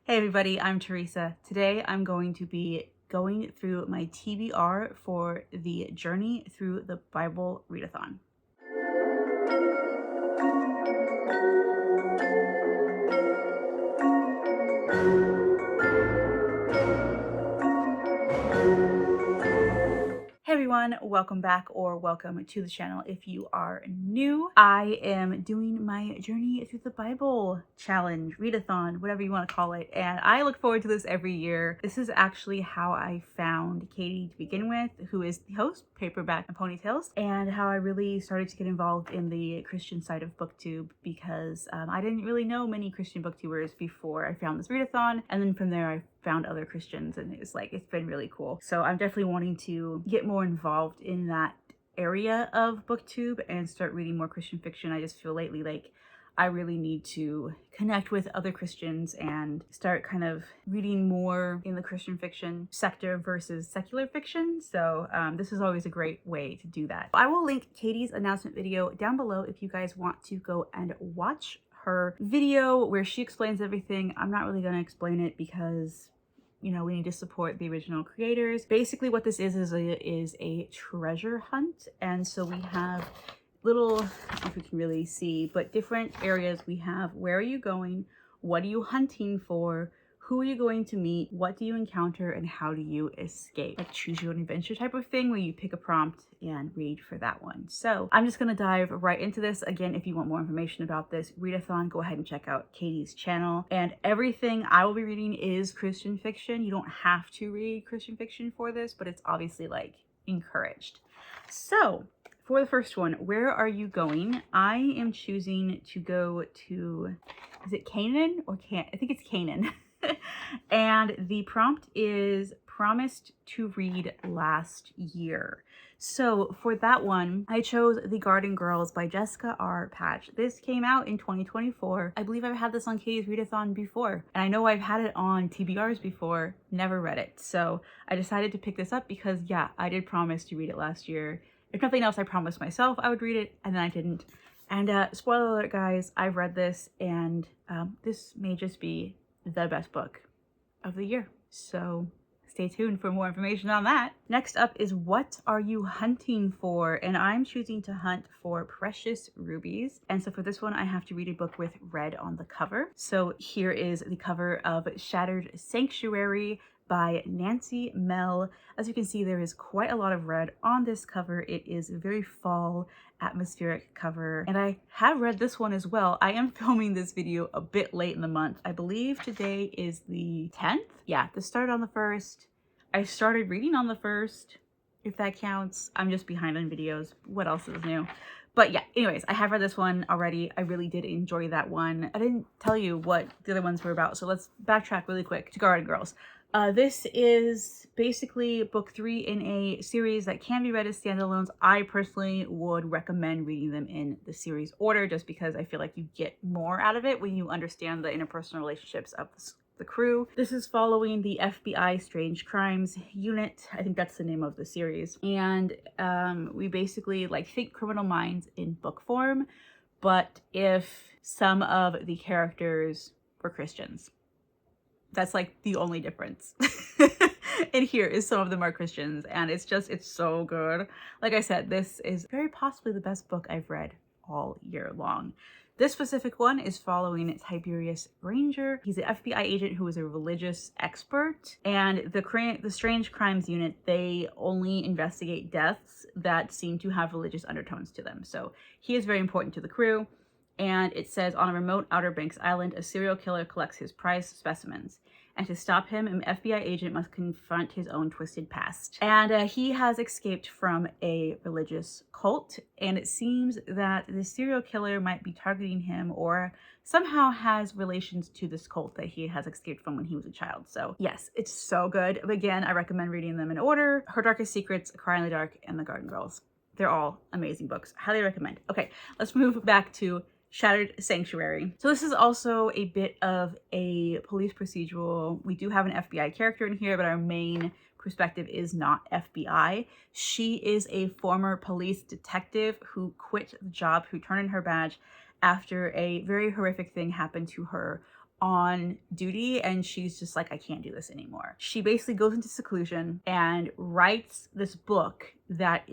Hey everybody, I'm Teresa. Today I'm going to be going through my TBR for the Journey Through the Bible Readathon. Hey everyone, welcome back or welcome to the channel if you are new. I am doing my Journey Through the Bible challenge, readathon, whatever you want to call it, and I look forward to this every year. This is actually how I found Katie to begin with, who is the host, Paperback and Ponytails, and how I really started to get involved in the Christian side of BookTube because I didn't really know many Christian booktubers before I found this readathon, and then from there I found other Christians, and it's been really cool. So I'm definitely wanting to get more involved in that area of booktube and start reading more Christian fiction. I just feel lately like I really need to connect with other Christians and start kind of reading more in the Christian fiction sector versus secular fiction. So this is always a great way to do that. I will link Katie's announcement video down below if you guys want to go and watch her video where she explains everything. I'm not really going to explain it because, you know, we need to support the original creators. Basically what this is a treasure hunt. And so we have little, I don't know if you can really see, but different areas. We have where are you going? What are you hunting for? Who are you going to meet? What do you encounter? And how do you escape? Like choose your own adventure type of thing where you pick a prompt and read for that one. So I'm just going to dive right into this. Again, if you want more information about this readathon, go ahead and check out Katie's channel. And everything I will be reading is Christian fiction. You don't have to read Christian fiction for this, but it's obviously like encouraged. So for the first one, where are you going? I am choosing to go to, is it Canaan or I think it's Canaan. And the prompt is promised to read last year. So for that one, I chose The Garden Girls by Jessica R. Patch. This came out in 2024. I believe I've had this on Katie's Readathon before. And I know I've had it on TBRs before, never read it. So I decided to pick this up because, yeah, I did promise to read it last year. If nothing else, I promised myself I would read it, and then I didn't. And spoiler alert, guys, I've read this, and this may just be the best book of the year. So stay tuned for more information on that. Next up is what are you hunting for? And I'm choosing to hunt for precious rubies. And so for this one, I have to read a book with red on the cover. So here is the cover of Shattered Sanctuary by Nancy Mell. As you can see, there is quite a lot of red on this cover. It is a very fall atmospheric cover, and I have read this one as well. I am filming this video a bit late in the month. I believe today is the 10th. Yeah, this started on the 1st. I started reading on the 1st, if that counts. I'm just behind on videos. What else is new? But yeah, anyways, I have read this one already. I really did enjoy that one. I didn't tell you what the other ones were about, so let's backtrack really quick to Garden Girls. This is basically book 3 in a series that can be read as standalones. I personally would recommend reading them in the series order just because I feel like you get more out of it when you understand the interpersonal relationships of the crew. This is following the FBI Strange Crimes Unit. I think that's the name of the series. And we basically think Criminal Minds in book form, but if some of the characters were Christians. That's like the only difference. And here is some of them are Christians, and it's so good. Like I said, this is very possibly the best book I've read all year long. This specific one is following Tiberius Granger. He's an FBI agent who is a religious expert, and the Strange Crimes Unit, they only investigate deaths that seem to have religious undertones to them. So he is very important to the crew. And it says, on a remote Outer Banks island, a serial killer collects his prized specimens. And to stop him, an FBI agent must confront his own twisted past. And he has escaped from a religious cult. And it seems that the serial killer might be targeting him or somehow has relations to this cult that he has escaped from when he was a child. So yes, it's so good. But again, I recommend reading them in order. Her Darkest Secrets, A Cry in the Dark, and The Garden Girls. They're all amazing books. Highly recommend. Okay, let's move back to Shattered Sanctuary. So this is also a bit of a police procedural. We do have an FBI character in here, but our main perspective is not FBI. She is a former police detective who quit the job, who turned in her badge after a very horrific thing happened to her on duty, and she's just like, I can't do this anymore. She basically goes into seclusion and writes this book that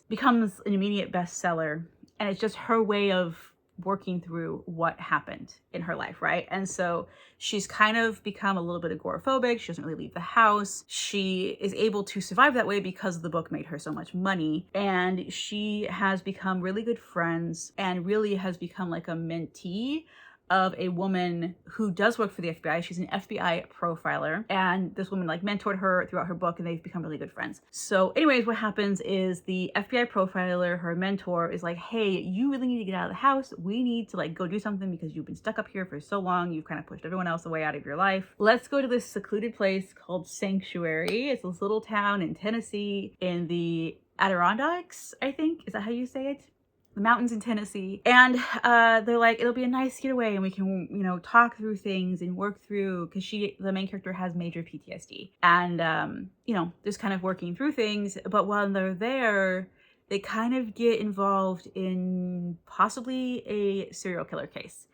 becomes an immediate bestseller, and it's just her way of working through what happened in her life, right? And so she's kind of become a little bit agoraphobic. She doesn't really leave the house. She is able to survive that way because the book made her so much money. And she has become really good friends and really has become like a mentee of a woman who does work for the FBI. She's an FBI profiler, and this woman like mentored her throughout her book, and they've become really good friends. So anyways, what happens is the FBI profiler, her mentor, is like, hey, you really need to get out of the house. We need to like go do something because you've been stuck up here for so long. You've kind of pushed everyone else away out of your life. Let's go to this secluded place called Sanctuary. It's this little town in Tennessee in the Adirondacks, I think. Is that how you say it? The mountains in Tennessee. And they're like, it'll be a nice getaway and we can, you know, talk through things and work through, because the main character has major PTSD. And, you know, just kind of working through things. But while they're there, they kind of get involved in possibly a serial killer case.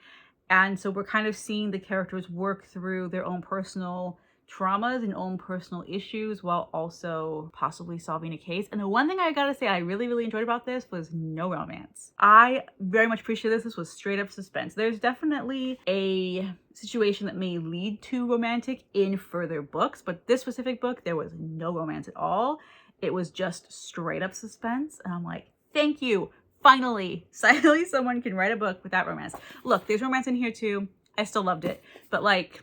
And so we're kind of seeing the characters work through their own personal traumas and own personal issues while also possibly solving a case. And the one thing I gotta say I really, really enjoyed about this was no romance. I very much appreciate this. This was straight up suspense. There's definitely a situation that may lead to romantic in further books, but this specific book, there was no romance at all. It was just straight up suspense. And I'm like, thank you. Finally someone can write a book without romance. Look, there's romance in here too. I still loved it, but like,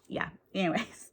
yeah, anyways.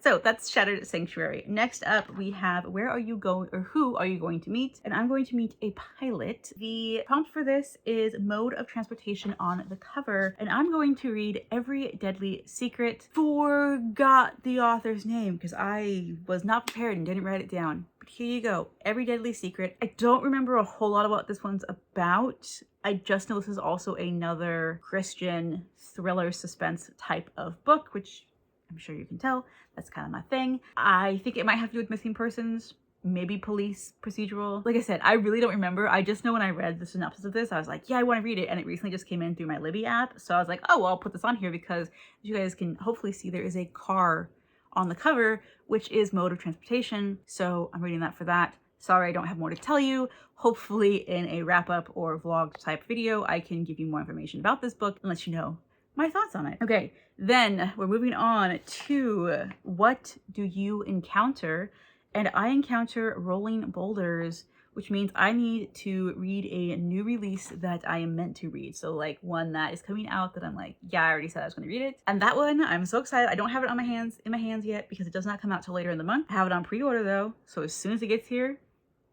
So that's Shattered Sanctuary. Next up, we have Where Are You Going, or Who Are You Going to Meet? And I'm going to meet a pilot. The prompt for this is mode of transportation on the cover. And I'm going to read Every Deadly Secret. Forgot the author's name because I was not prepared and didn't write it down. But here you go. Every Deadly Secret. I don't remember a whole lot about what this one's about. I just know this is also another Christian thriller suspense type of book, which I'm sure you can tell, that's kind of my thing. I think it might have to do with missing persons, maybe police procedural. Like I said, I really don't remember. I just know when I read the synopsis of this, I was like, yeah, I want to read it. And it recently just came in through my Libby app. So I was like, oh, well, I'll put this on here because as you guys can hopefully see, there is a car on the cover, which is mode of transportation. So I'm reading that for that. Sorry, I don't have more to tell you. Hopefully in a wrap up or vlog type video, I can give you more information about this book and let you know my thoughts on it. Okay, then we're moving on to What Do You Encounter? And I encounter rolling boulders, which means I need to read a new release that I am meant to read. So like one that is coming out that I'm like, yeah, I already said I was going to read it. And that one, I'm so excited. I don't have it in my hands yet because it does not come out till later in the month. I have it on pre-order though. So as soon as it gets here,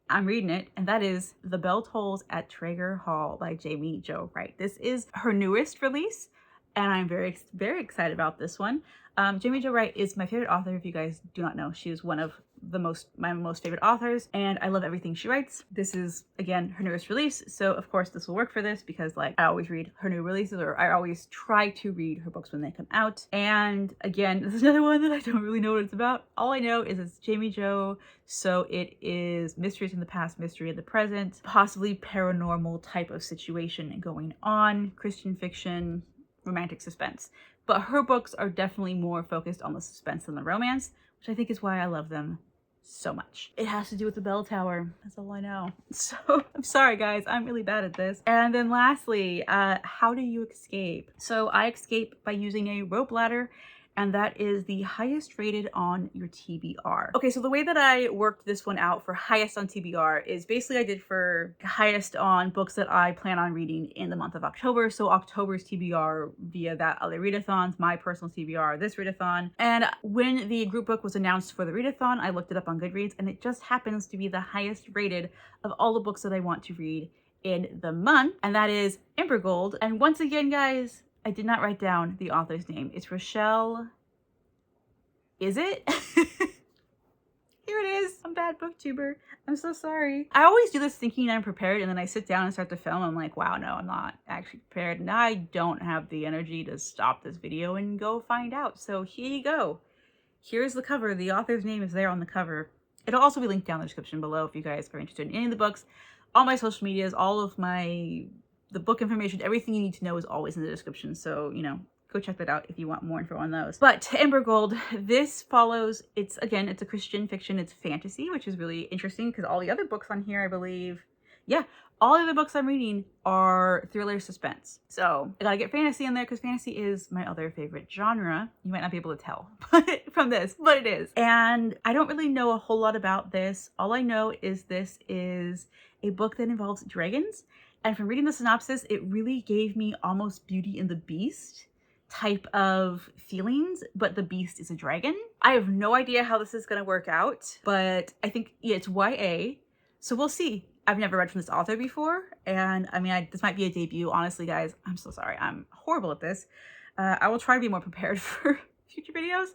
I'm reading it, and that is The Bell Tolls at Traeger Hall by Jamie Jo Wright. This is her newest release, and I'm very, very excited about this one. Jamie Jo Wright is my favorite author. If you guys do not know, she is one of my most favorite authors, and I love everything she writes. This is, again, her newest release, so of course this will work for this because like I always read her new releases, or I always try to read her books when they come out. And again, this is another one that I don't really know what it's about. All I know is it's Jamie Jo, so it is mysteries in the past, mystery in the present, possibly paranormal type of situation going on, Christian fiction, romantic suspense. But her books are definitely more focused on the suspense than the romance, which I think is why I love them so much. It has to do with the bell tower. That's all I know. So I'm sorry guys, I'm really bad at this. And then lastly, how do you escape? So I escape by using a rope ladder, and that is the highest rated on your TBR. Okay, so the way that I worked this one out for highest on TBR is basically I did for highest on books that I plan on reading in the month of October. So October's TBR via that other readathons, my personal TBR, this readathon. And when the group book was announced for the readathon, I looked it up on Goodreads, and it just happens to be the highest rated of all the books that I want to read in the month, and that is Ember Gold. And once again, guys, I did not write down the author's name. It's Rochelle. Is it? Here it is. I'm bad booktuber. I'm so sorry. I always do this thinking I'm prepared, and then I sit down and start to film. I'm like, wow, no, I'm not actually prepared. And I don't have the energy to stop this video and go find out. So here you go. Here's the cover. The author's name is there on the cover. It'll also be linked down in the description below if you guys are interested in any of the books. All my social medias, all of the book information, everything you need to know is always in the description. So, you know, go check that out if you want more info on those. But Amber Gold, this follows, it's a Christian fiction, it's fantasy, which is really interesting because all the other books on here, I believe, yeah, all the other books I'm reading are thriller suspense. So I gotta get fantasy in there because fantasy is my other favorite genre. You might not be able to tell from this, but it is. And I don't really know a whole lot about this. All I know is this is a book that involves dragons. And from reading the synopsis, it really gave me almost Beauty and the Beast type of feelings, but the beast is a dragon. I have no idea how this is going to work out, but I think it's YA, so we'll see. I've never read from this author before, and I mean, this might be a debut. Honestly, guys, I'm so sorry. I'm horrible at this. I will try to be more prepared for future videos.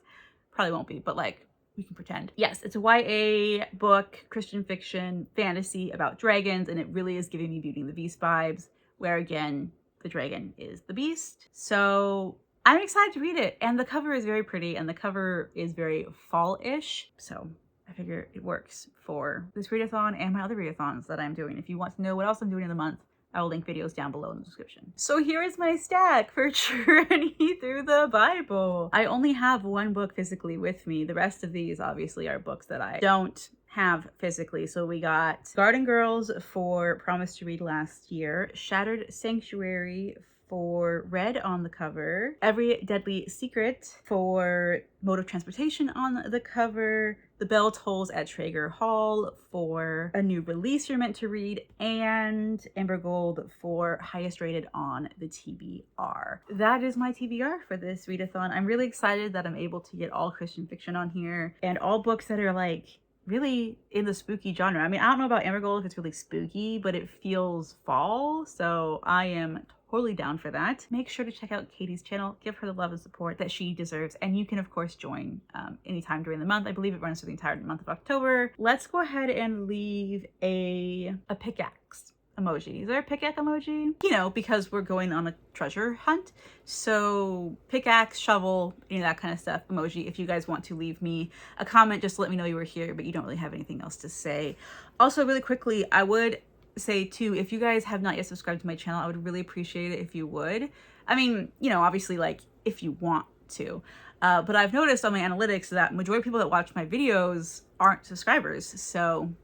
Probably won't be, but like, we can pretend. Yes, it's a YA book, Christian fiction, fantasy about dragons, and it really is giving me Beauty and the Beast vibes, where again, the dragon is the beast. So I'm excited to read it. And the cover is very pretty and the cover is very fall-ish. So I figure it works for this readathon and my other readathons that I'm doing. If you want to know what else I'm doing in the month, I will link videos down below in the description. So here is my stack for Journey Through the Bible. I only have one book physically with me. The rest of these obviously are books that I don't have physically. So we got Garden Girls for Promise to Read last year, Shattered Sanctuary for Red on the cover, Every Deadly Secret for Mode of Transportation on the cover, The Bell Tolls at Traeger Hall for A New Release You're Meant to Read, and Amber Gold for Highest Rated on the TBR. That is my TBR for this readathon. I'm really excited that I'm able to get all Christian fiction on here and all books that are like really in the spooky genre. I mean, I don't know about Amber Gold if it's really spooky, but it feels fall, so I am totally down for that. Make sure to check out Katie's channel, give her the love and support that she deserves, and you can of course join anytime during the month. I believe it runs for the entire month of October. Let's go ahead and leave a pickaxe emoji. Is there a pickaxe emoji? You know, because we're going on a treasure hunt. So pickaxe, shovel, any of that kind of stuff emoji. If you guys want to leave me a comment, just let me know you were here, but you don't really have anything else to say. Also, really quickly, I would say too, if you guys have not yet subscribed to my channel, I would really appreciate it if you would. I mean, you know, obviously like if you want to, but I've noticed on my analytics that majority of people that watch my videos aren't subscribers. So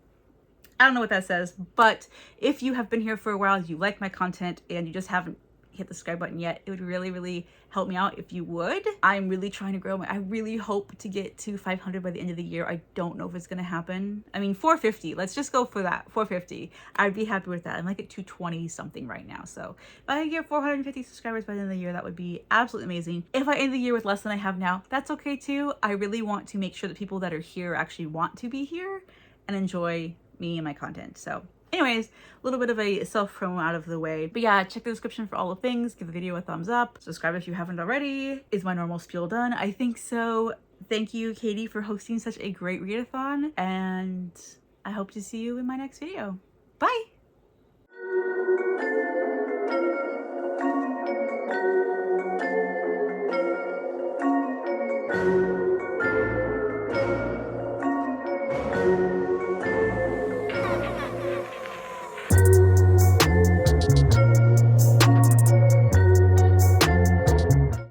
I don't know what that says, but if you have been here for a while, you like my content and you just haven't hit the subscribe button yet, it would really, really help me out if you would. I'm really trying to grow I really hope to get to 500 by the end of the year. I don't know if it's gonna happen. I mean, 450, let's just go for that, 450. I'd be happy with that. I'm like at 220 something right now. So if I get 450 subscribers by the end of the year, that would be absolutely amazing. If I end the year with less than I have now, that's okay too. I really want to make sure that people that are here actually want to be here and enjoy me and my content. So anyways, a little bit of a self-promo out of the way. But yeah, check the description for all the things. Give the video a thumbs up. Subscribe if you haven't already. Is my normal spiel done? I think so. Thank you, Katie, for hosting such a great readathon. And I hope to see you in my next video. Bye!